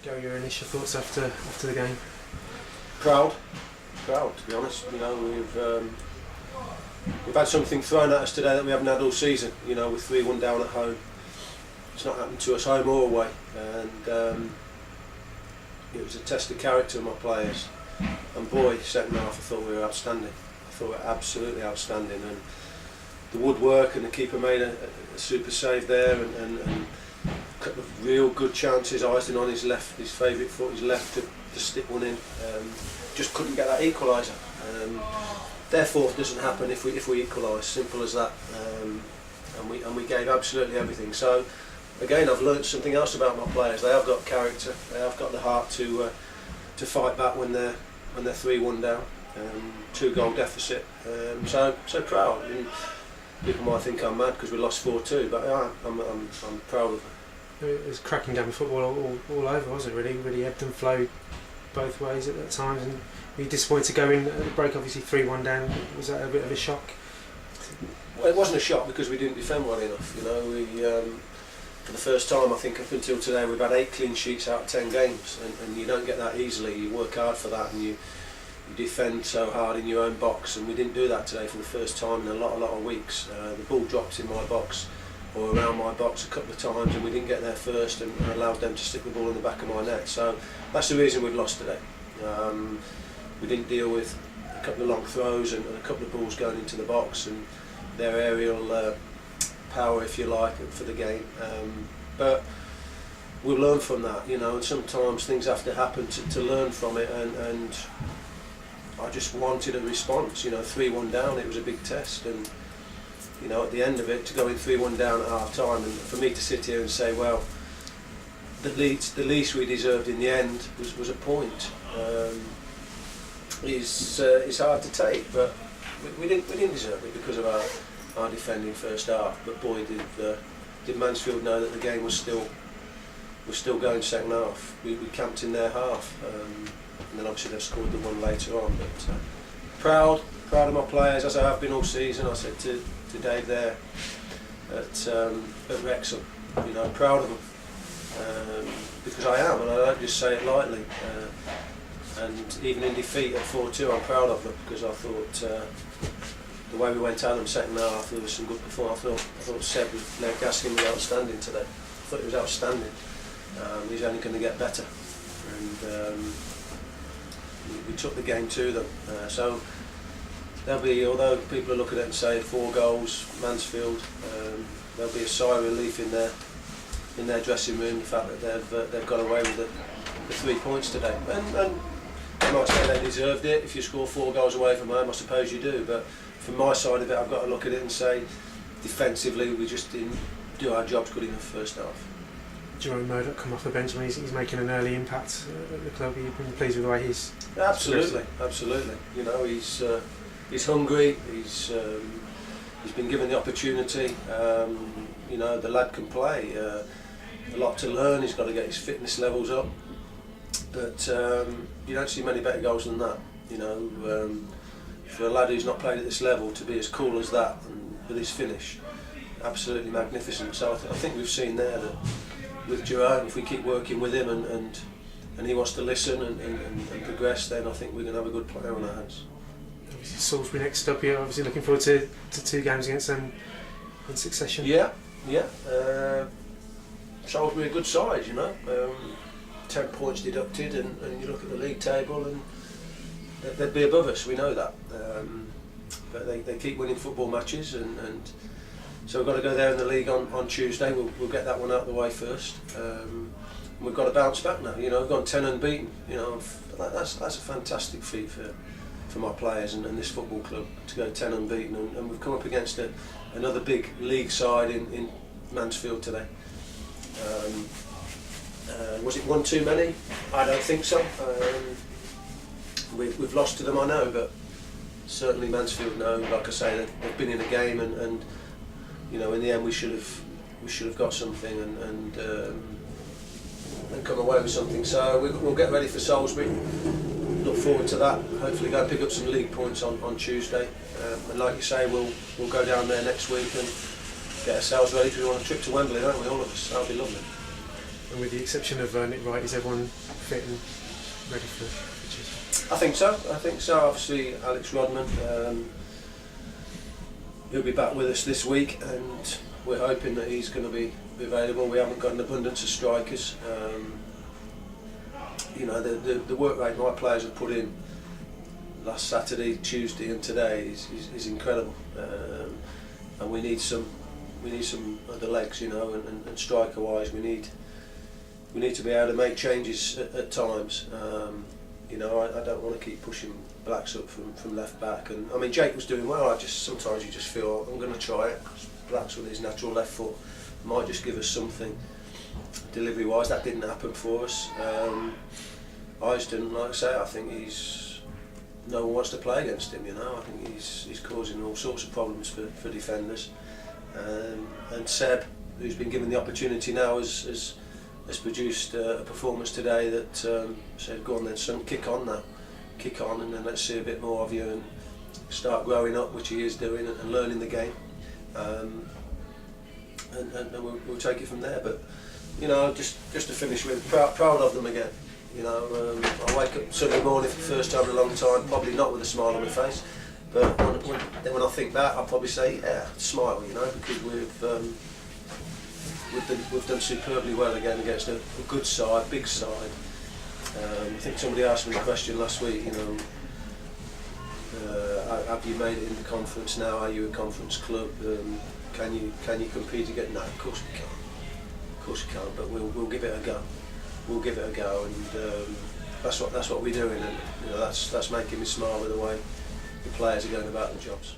Go your initial thoughts after the game. Proud, to be honest. You know, we've had something thrown at us today that we haven't had all season. You know, with 3-1 down at home. It's not happened to us home or away, and it was a test of character of my players. And boy, second half I thought we were outstanding. I thought we were absolutely outstanding, and the woodwork, and the keeper made a super save there, and a couple of real good chances. Eisden on his left, his favourite foot, his left to stick one in. Just couldn't get that equaliser. Therefore, it doesn't happen if we equalise. Simple as that. And we gave absolutely everything. So again, I've learnt something else about my players. They have got character. They have got the heart to fight back when they're 3-1 down. 2-goal deficit. So proud. And people might think I'm mad because we lost 4-2, but I'm proud of it. It was cracking game of football all over, wasn't it? Really ebbed and flowed both ways at times, and were you disappointed to go in at the break? Obviously 3-1 down. Was that a bit of a shock? Well, it wasn't a shock because we didn't defend well enough. You know, we for the first time I think up until today we've had 8 clean sheets out of 10 games, and you don't get that easily. You work hard for that, and you defend so hard in your own box, and we didn't do that today for the first time in a lot of weeks. The ball dropped in my box or around my box a couple of times, and we didn't get there first, and allowed them to stick the ball in the back of my net. So that's the reason we've lost today. We didn't deal with a couple of long throws and a couple of balls going into the box, and their aerial power, if you like, for the game. But we'll learn from that, you know, and sometimes things have to happen to learn from it, and I just wanted a response. You know, 3-1 down, it was a big test, and you know, at the end of it, to go in 3-1 down at half time, and for me to sit here and say, well, the least we deserved in the end was a point. It's hard to take, but we didn't deserve it because of our defending first half. But boy, did Mansfield know that the game was still going second half. We camped in their half, and then obviously they've scored the one later on. But proud of my players, as I have been all season. I said to Dave there at Wrexham, you know, proud of them, because I am, and I don't just say it lightly. And even in defeat at 4-2, I'm proud of them, because I thought the way we went at them second half, there was some good performance. I thought Seb Gaskin was outstanding today. I thought he was outstanding. He's only going to get better, and we took the game to them. So there'll be, although people are looking at it and say 4 goals, Mansfield, there'll be a sigh of relief in their dressing room, the fact that they've got away with the 3 points today. And I might say they deserved it. If you score 4 goals away from home, I suppose you do. But from my side of it, I've got to look at it and say, defensively, we just didn't do our jobs good enough first half. Jerome Murdoch come off the bench. I mean, he's making an early impact at the club. You've been pleased with the way he's... Absolutely. You know, he's hungry. He's been given the opportunity. You know, the lad can play. A lot to learn. He's got to get his fitness levels up. But you don't see many better goals than that. You know, for a lad who's not played at this level to be as cool as that and with his finish, absolutely magnificent. So I think we've seen there that with Jerome, if we keep working with him and he wants to listen and progress, then I think we're going to have a good player on our hands. Obviously Salisbury next up. You're obviously looking forward to 2 games against them in succession. Yeah. Salisbury a good side, you know. 10 points deducted, and you look at the league table and they'd be above us, we know that. But they keep winning football matches, and so we've got to go there in the league on Tuesday. We'll get that one out of the way first. We've got to bounce back now. You know, we've gone 10 unbeaten. You know, that's a fantastic feat for my players and this football club to go 10 unbeaten, and we've come up against another big league side in Mansfield today. Was it one too many? I don't think so. We've lost to them, I know, but certainly Mansfield know. Like I say, they've been in a game, and you know, in the end we should have got something and come away with something. So we'll get ready for Salisbury. Look forward to that. Hopefully go and pick up some league points on Tuesday. And like you say, we'll go down there next week and get ourselves ready, because we want a trip to Wembley, don't we, all of us? That'll be lovely. And with the exception of Nick Wright, is everyone fit and ready for pitches? I think so. Obviously, Alex Rodman, he'll be back with us this week, and we're hoping that he's going to be available. We haven't got an abundance of strikers. You know, the work rate my players have put in last Saturday, Tuesday, and today is incredible. And we need some other legs, you know, and striker-wise, we need to be able to make changes at times. You know, I don't want to keep pushing Blacks up from left back, and I mean Jake was doing well. Sometimes you just feel I'm going to try it. Blacks with his natural left foot might just give us something delivery-wise. That didn't happen for us. Eisden, like I say, I think no one wants to play against him. You know, I think he's causing all sorts of problems for defenders. And Seb, who's been given the opportunity now, has produced a performance today that said, "Go on then, son, kick on now, kick on, and then let's see a bit more of you and start growing up," which he is doing, and learning the game. And we'll take it from there. But you know, just to finish with, proud of them again. You know, I wake up Sunday morning for the first time in a long time, probably not with a smile on my face, but when I think back, I'll probably say, yeah, smile, you know, because we've done superbly well again against a good side, big side. I think somebody asked me the question last week, you know, have you made it in the conference now? Are you a conference club? Can you compete again? No, of course we can't. Of course we can't, but we'll give it a go. We'll give it a go, and that's what we're doing, and you know, that's making me smile with the way the players are going about their jobs.